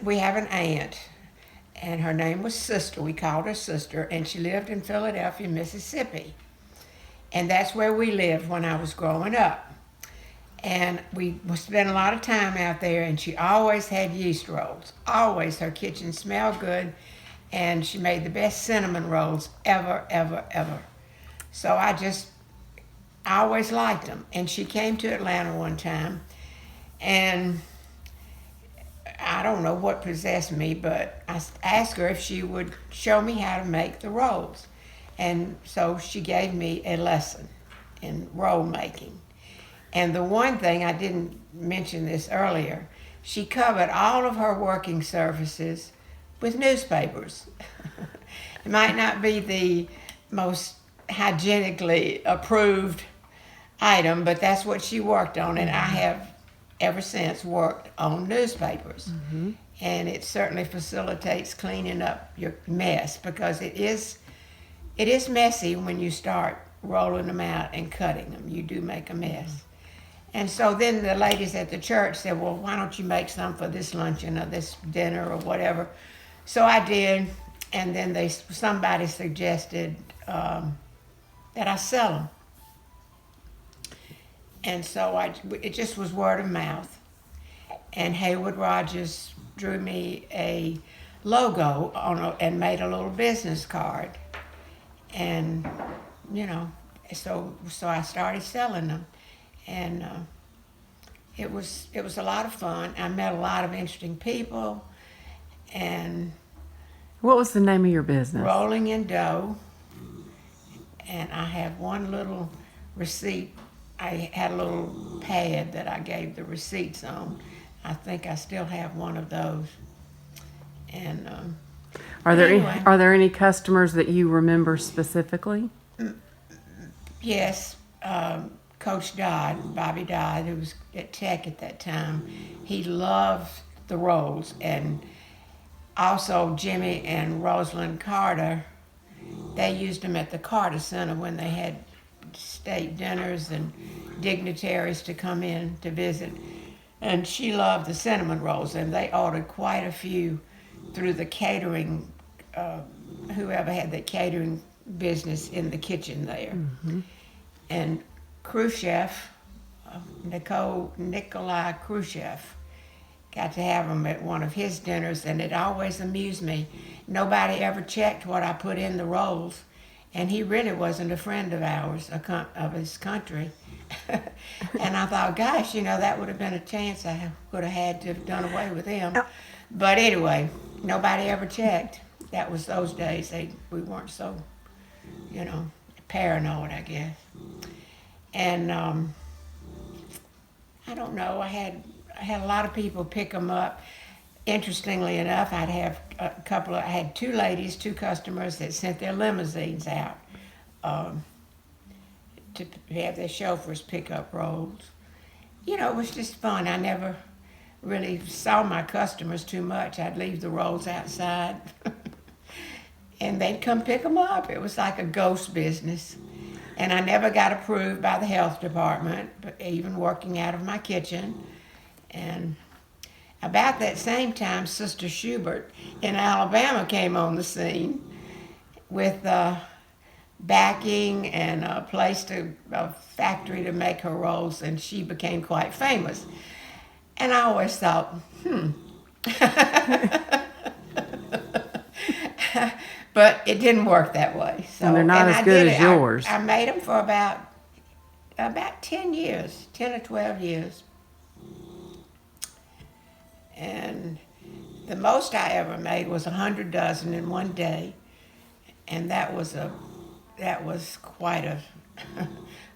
we have an aunt, and her name was Sister. We called her Sister, and she lived in Philadelphia, Mississippi. And that's where we lived when I was growing up. And we spent a lot of time out there, and she always had yeast rolls. Always. Her kitchen smelled good, and she made the best cinnamon rolls ever, ever, ever. So I always liked them. And she came to Atlanta one time, and I don't know what possessed me, but I asked her if she would show me how to make the rolls. And so she gave me a lesson in roll making. And the one thing, I didn't mention this earlier, she covered all of her working surfaces with newspapers. It might not be the most hygienically approved item, but that's what she worked on, and I have ever since worked on newspapers. Mm-hmm. And it certainly facilitates cleaning up your mess, because it is messy when you start rolling them out and cutting them. You do make a mess. Mm-hmm. And so then the ladies at the church said, well, why don't you make some for this luncheon or this dinner or whatever? So I did, and then somebody suggested that I sell them. And so it just was word of mouth. And Hayward Rogers drew me a logo and made a little business card. And, so I started selling them. And it was a lot of fun. I met a lot of interesting people. And what was the name of your business? Rolling in Dough. And I have one little receipt. I had a little pad that I gave the receipts on. I think I still have one of those. And are there any customers that you remember specifically? Yes. Coach Dodd, Bobby Dodd, who was at Tech at that time, he loved the rolls. And also Jimmy and Rosalind Carter, they used them at the Carter Center when they had state dinners and dignitaries to come in to visit. And she loved the cinnamon rolls, and they ordered quite a few through the catering, whoever had the catering business in the kitchen there. Mm-hmm. And Khrushchev, Nikolai Khrushchev, got to have them at one of his dinners, and it always amused me. Nobody ever checked what I put in the rolls, and he really wasn't a friend of ours, of his country. And I thought, gosh, that would have been a chance I would have had to have done away with him. But anyway, nobody ever checked. That was those days. We weren't so, paranoid, I guess. And I don't know, I had a lot of people pick them up. Interestingly enough, I had two customers that sent their limousines out to have their chauffeurs pick up rolls. It was just fun. I never really saw my customers too much. I'd leave the rolls outside and they'd come pick them up. It was like a ghost business. And I never got approved by the health department, but even working out of my kitchen. And about that same time, Sister Schubert in Alabama came on the scene with backing and a factory to make her rolls, and she became quite famous. And I always thought, But it didn't work that way. So, and they're not as good as yours. I made them for about 10 years, 10 or 12 years. And the most I ever made was 100 dozen in one day. And that was quite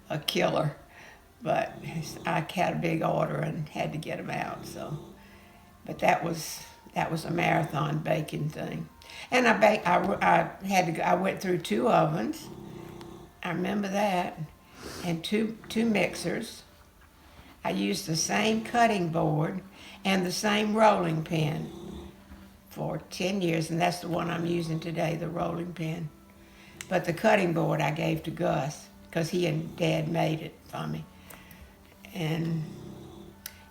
a killer. But I had a big order and had to get them out. So, but that was a marathon baking thing. And I went through 2 ovens. I remember that. And two mixers. I used the same cutting board and the same rolling pin for 10 years, and that's the one I'm using today, the rolling pin. But the cutting board I gave to Gus because he and Dad made it for me. And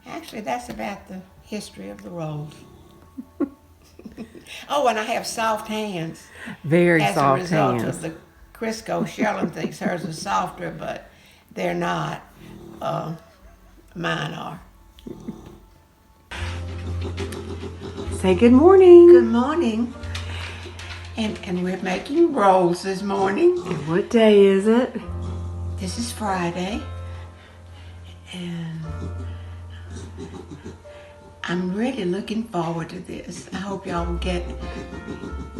actually, that's about the history of the rolls. Oh, and I have soft hands Very as a soft result hands. of the Crisco. Sheldon thinks hers are softer, but they're not. Mine are. Say good morning. Good morning. And we're making rolls this morning. What day is it? This is Friday. And I'm really looking forward to this. I hope y'all will get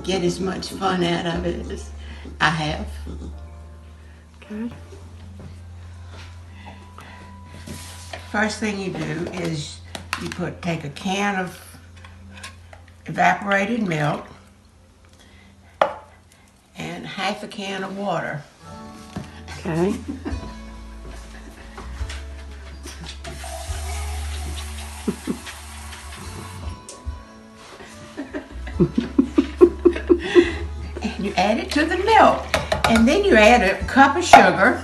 as much fun out of it as I have. Okay. First thing you do is you take a can of evaporated milk and half a can of water. Okay. And you add it to the milk. And then you add a cup of sugar.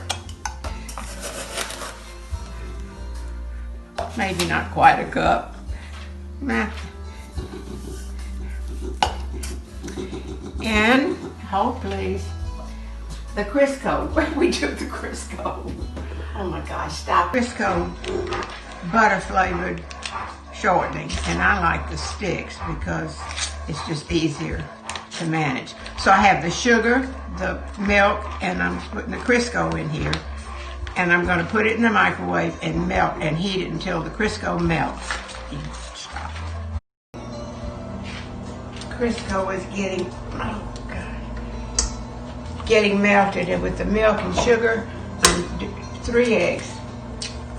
Maybe not quite a cup. Nah. And, hold please, the Crisco. Where we do the Crisco? Oh my gosh, stop. Crisco butter flavored shortening. And I like the sticks because it's just easier to manage. So I have the sugar, the milk, and I'm putting the Crisco in here. And I'm going to put it in the microwave and melt and heat it until the Crisco melts. Stop. Crisco is getting melted, and with the milk and sugar, 3 eggs.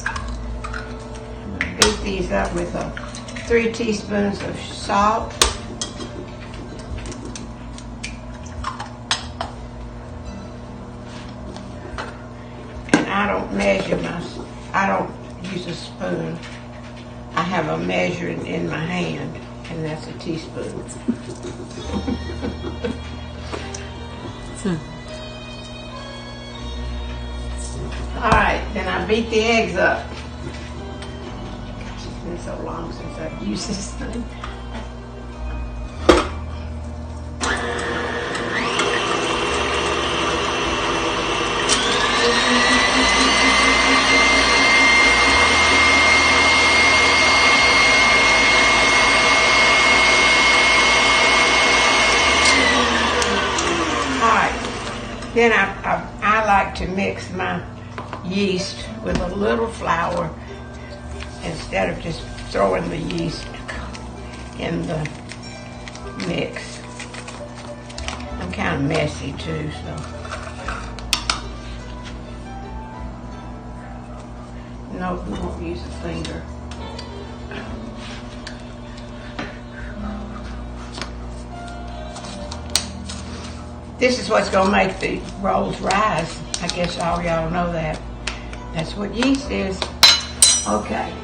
I'm going to beat these up with 3 teaspoons of salt. I don't use a spoon. I have a measure in my hand, and that's a teaspoon. All right, then I beat the eggs up. Gosh, it's been so long since I've used this thing. Then I like to mix my yeast with a little flour instead of just throwing the yeast in the mix. I'm kind of messy too, so. No, we won't use a finger. This is what's going to make the rolls rise. I guess all y'all know that. That's what yeast is. Okay.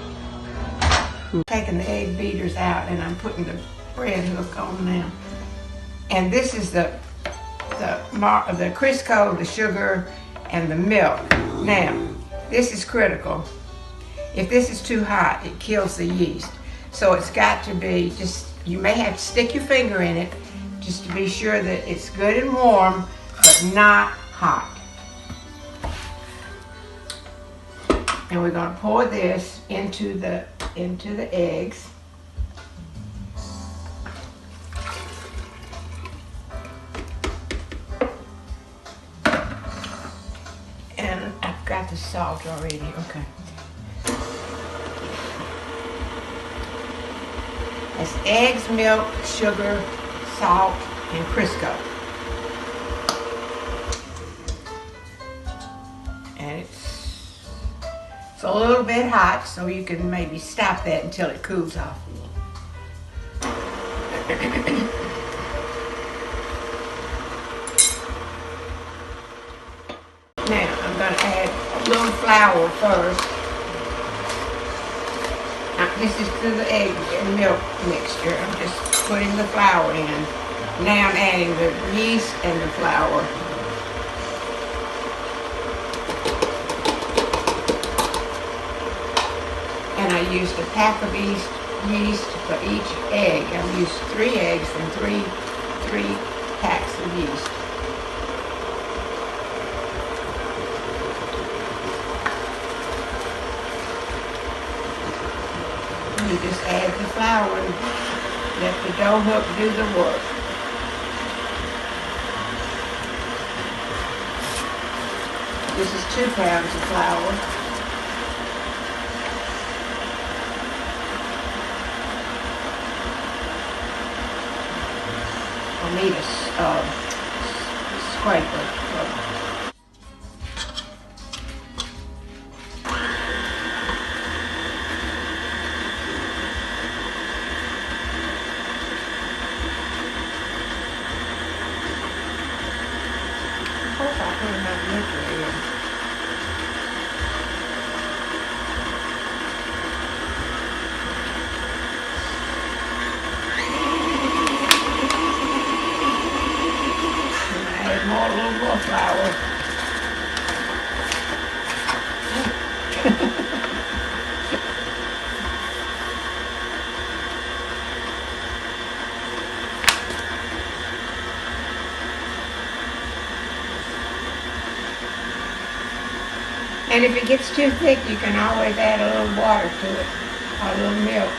Taking the egg beaters out, and I'm putting the bread hook on now. And this is the Crisco, the sugar, and the milk. Now, this is critical. If this is too hot, it kills the yeast. So it's got to be you may have to stick your finger in it, just to be sure that it's good and warm, but not hot. And we're going to pour this into the eggs. And I've got the salt already. Okay. It's eggs, milk, sugar, salt, and Crisco. And it's a little bit hot, so you can maybe stop that until it cools off. Now, I'm going to add a little flour first. This is to the egg and milk mixture. I'm just putting the flour in. Now I'm adding the yeast and the flour. And I used a pack of yeast for each egg. I'm use 3 eggs and three packs of yeast. You just add the flour and let the dough hook do the work. This is 2 pounds of flour. I'll need a scraper. Of course, I put enough liquid in. A little more flour. And if it gets too thick, you can always add a little water to it, or a little milk.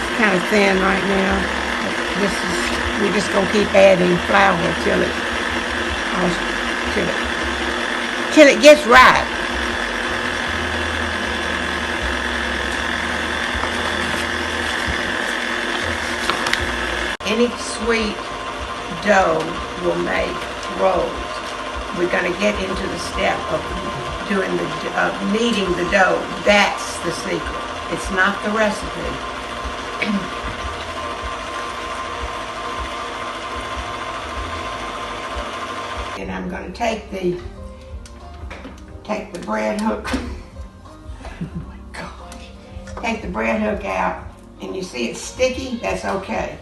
It's kind of thin right now. We're just gonna keep adding flour till it gets right. Any sweet dough will make rolls. We're gonna get into the step of doing kneading the dough. That's the secret. It's not the recipe. And I'm going to take the bread hook. Oh my gosh! Take the bread hook out, and you see it's sticky. That's okay.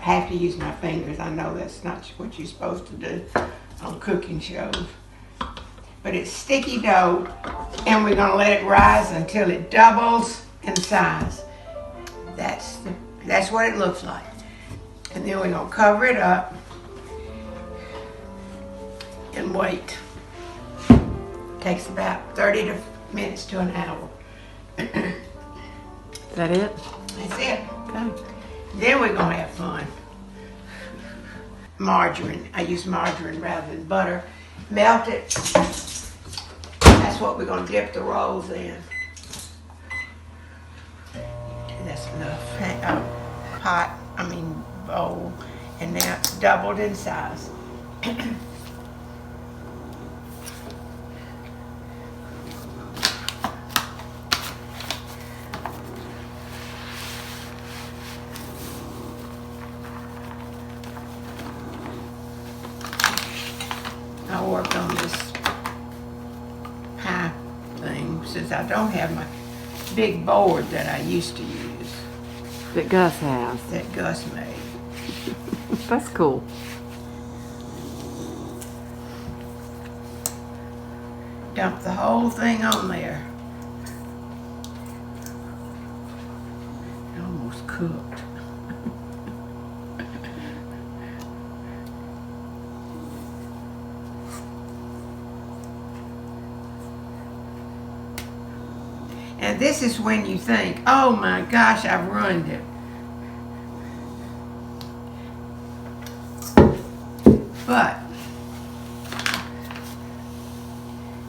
Have to use my fingers. I know that's not what you're supposed to do on cooking shows, but it's sticky dough, and we're going to let it rise until it doubles in size. That's what it looks like, and then we're going to cover it up and wait. Takes about 30 minutes to an hour. Is that it? That's it. Okay. Then we're gonna have fun. Margarine. I use margarine rather than butter. Melt it. That's what we're gonna dip the rolls in. That's enough. Bowl. And now it's doubled in size. I worked on this pie thing since I don't have my big board that I used to use. That Gus has. That Gus made. That's cool. Dump the whole thing on there. Almost cooked. And this is when you think, oh my gosh, I've ruined it. But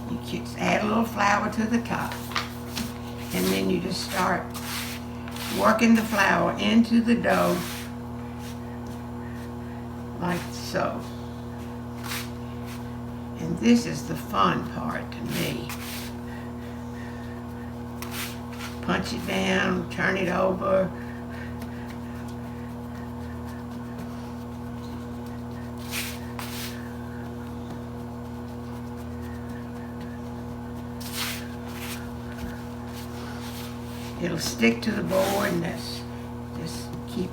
you just add a little flour to the top. And then you just start working the flour into the dough like so. And this is the fun part to me. Punch it down, turn it over. It'll stick to the board, and just keep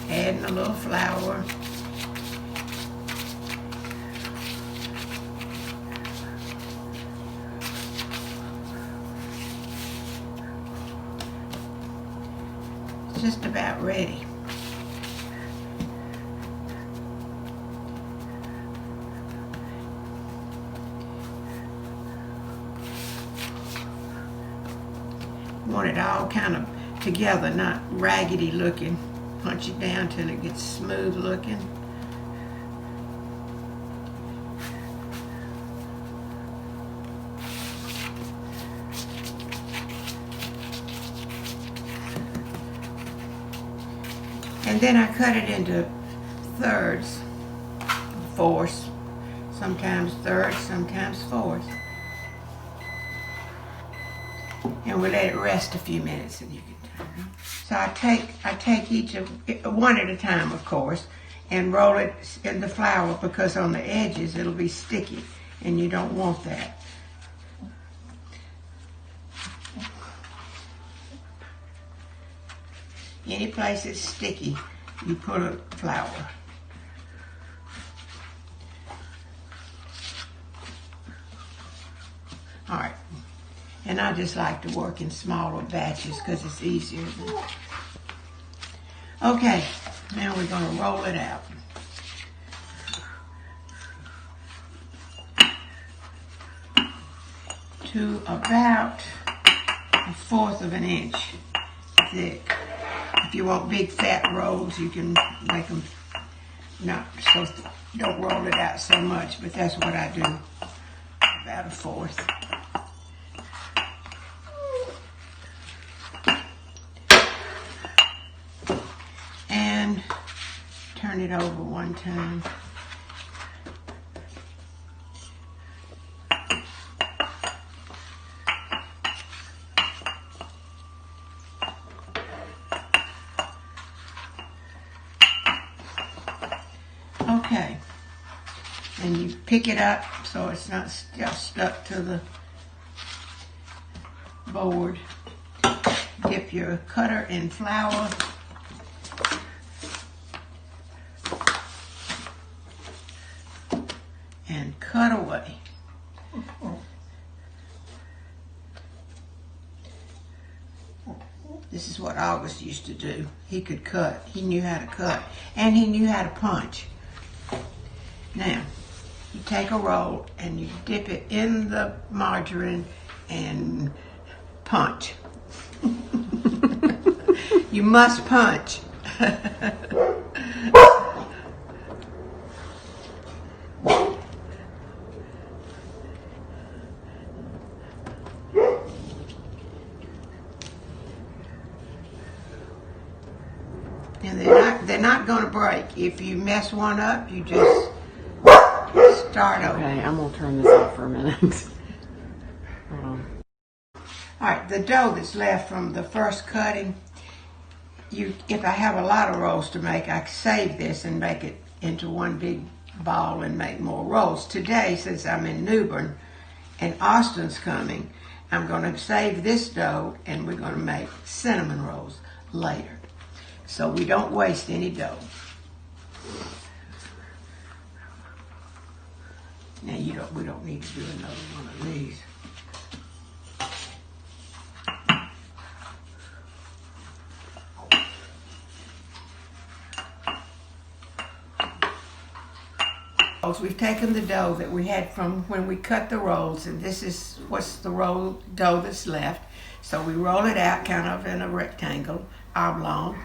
adding a little flour. just about ready. Want it all kind of together, not raggedy looking. Punch it down till it gets smooth looking. And then I cut it into thirds, fourths, sometimes thirds, sometimes fourths. And we let it rest a few minutes and you can turn it. So I take each of one at a time, of course, and roll it in the flour because on the edges it'll be sticky and you don't want that. Any place it's sticky, you put a flour. All right. And I just like to work in smaller batches because it's easier. Okay, now we're going to roll it out. To about 1/4 of an inch thick. If you want big fat rolls, you can make them not so, don't roll it out so much, but that's what I do, about 1/4. And turn it over one time. Okay, and you pick it up so it's not stuck to the board. Dip your cutter in flour. And cut away. This is what August used to do. He could cut. He knew how to cut. And he knew how to punch. Now, you take a roll and you dip it in the margarine and punch. You must punch. And they're not going to break. If you mess one up, you just start over. Okay, I'm going to turn this off for a minute. Hold on. All right, the dough that's left from the first cutting, if I have a lot of rolls to make, I save this and make it into one big ball and make more rolls. Today, since I'm in New Bern and Austin's coming, I'm going to save this dough and we're going to make cinnamon rolls later. So we don't waste any dough. Now we don't need to do another one of these. We've taken the dough that we had from when we cut the rolls, and this is what's the roll dough that's left. So we roll it out kind of in a rectangle, oblong.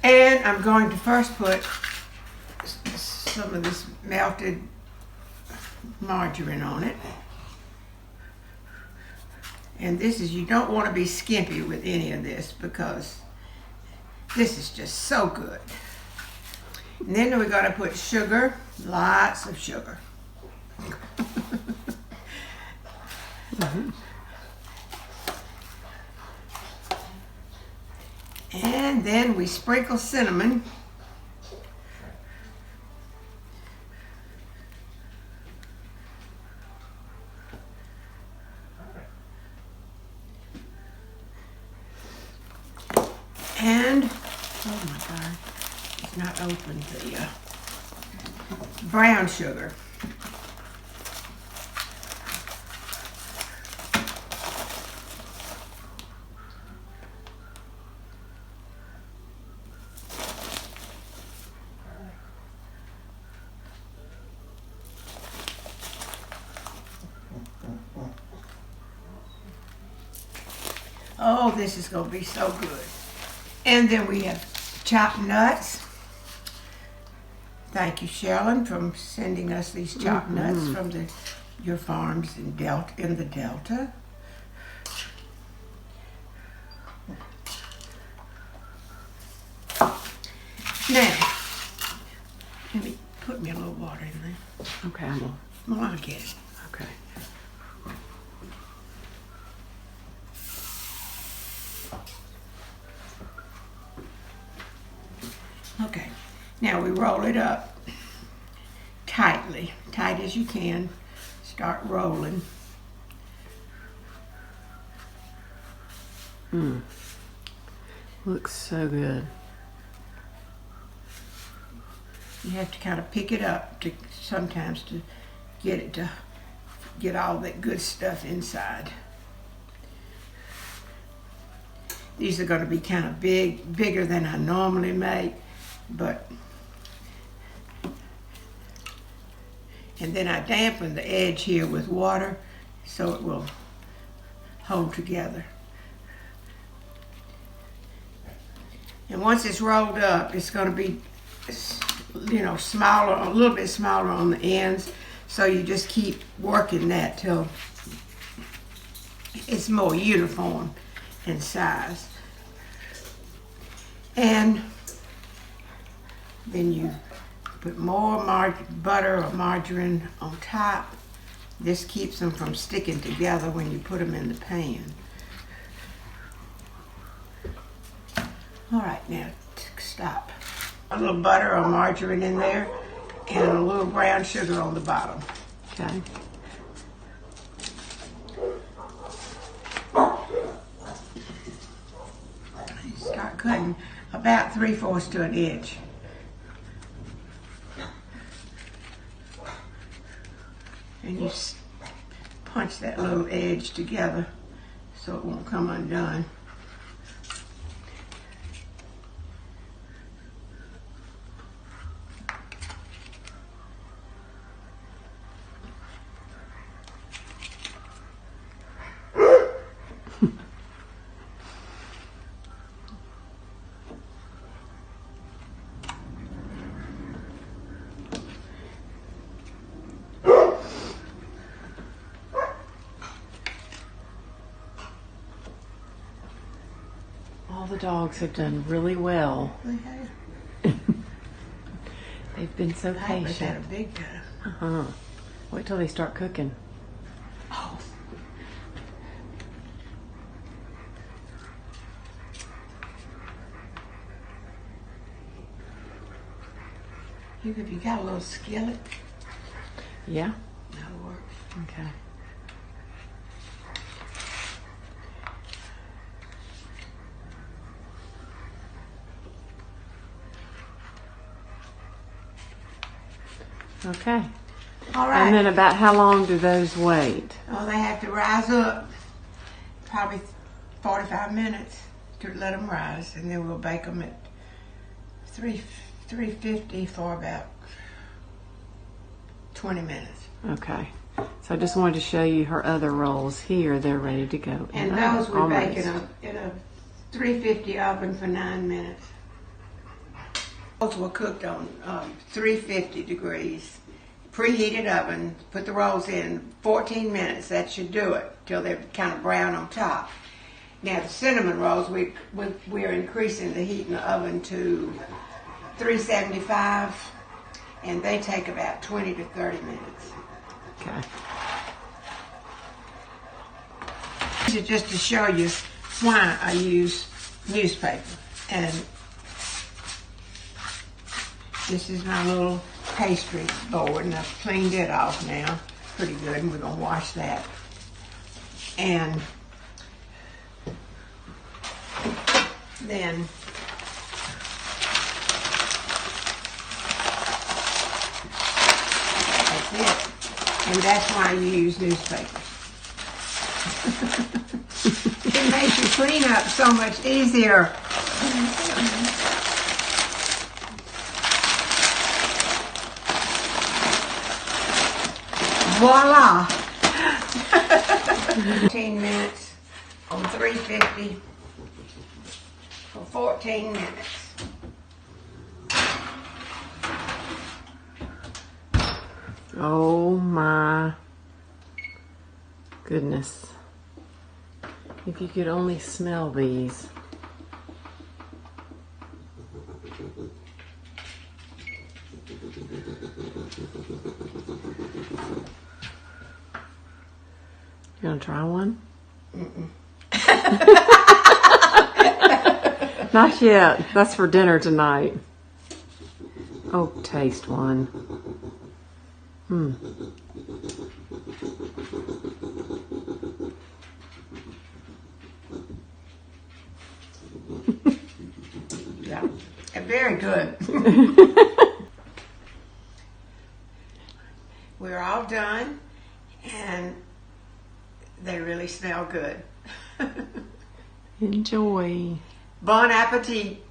And I'm going to first put some of this melted margarine on it. And this is, you don't want to be skimpy with any of this because this is just so good. And then we're going to put sugar, lots of sugar. And then we sprinkle cinnamon. And, oh my God, it's not open, the brown sugar. Oh, this is going to be so good. And then we have chopped nuts. Thank you, Sherilyn, for sending us these chopped nuts from your farms in the Delta. Now, let me put me a little water in there. Okay, I will. Well, I'll get it. Okay. Okay, now we roll it up tightly, tight as you can. Start rolling. Looks so good. You have to kind of pick it up sometimes to get all that good stuff inside. These are going to be kind of bigger than I normally make, and then I dampen the edge here with water so it will hold together. And once it's rolled up, it's going to be, smaller, a little bit smaller on the ends. So you just keep working that till it's more uniform in size. And then you put more butter or margarine on top. This keeps them from sticking together when you put them in the pan. All right, now stop. A little butter or margarine in there and a little brown sugar on the bottom. Okay. You start cutting about 3/4 to an inch. And you punch that little edge together so it won't come undone. All the dogs have done really well. They've been so Piper's had a patient. big time. Uh-huh. Wait till they start cooking. Oh. Have you got a little skillet? Yeah? That'll work. Okay. Okay. All right. And then about how long do those wait? Oh, they have to rise up probably 45 minutes to let them rise, and then we'll bake them at 350 for about 20 minutes. Okay. So I just wanted to show you her other rolls here. They're ready to go. And those we bake in a 350 oven for 9 minutes. Rolls were cooked on 350 degrees, preheated oven. Put the rolls in 14 minutes. That should do it till they're kind of brown on top. Now the cinnamon rolls, we're increasing the heat in the oven to 375, and they take about 20 to 30 minutes. Okay. This is just to show you why I use newspaper. And this is my little pastry board, and I've cleaned it off now pretty good, and we're going to wash that. And then that's it. And that's why you use newspaper. It makes your cleanup so much easier. Voila! 15 minutes on 350 for 14 minutes. Oh my goodness. If you could only smell these. You gonna try one? Not yet. That's for dinner tonight. Oh, taste one. Yeah, very good. We're all done, and they really smell good. Enjoy. Bon appetit.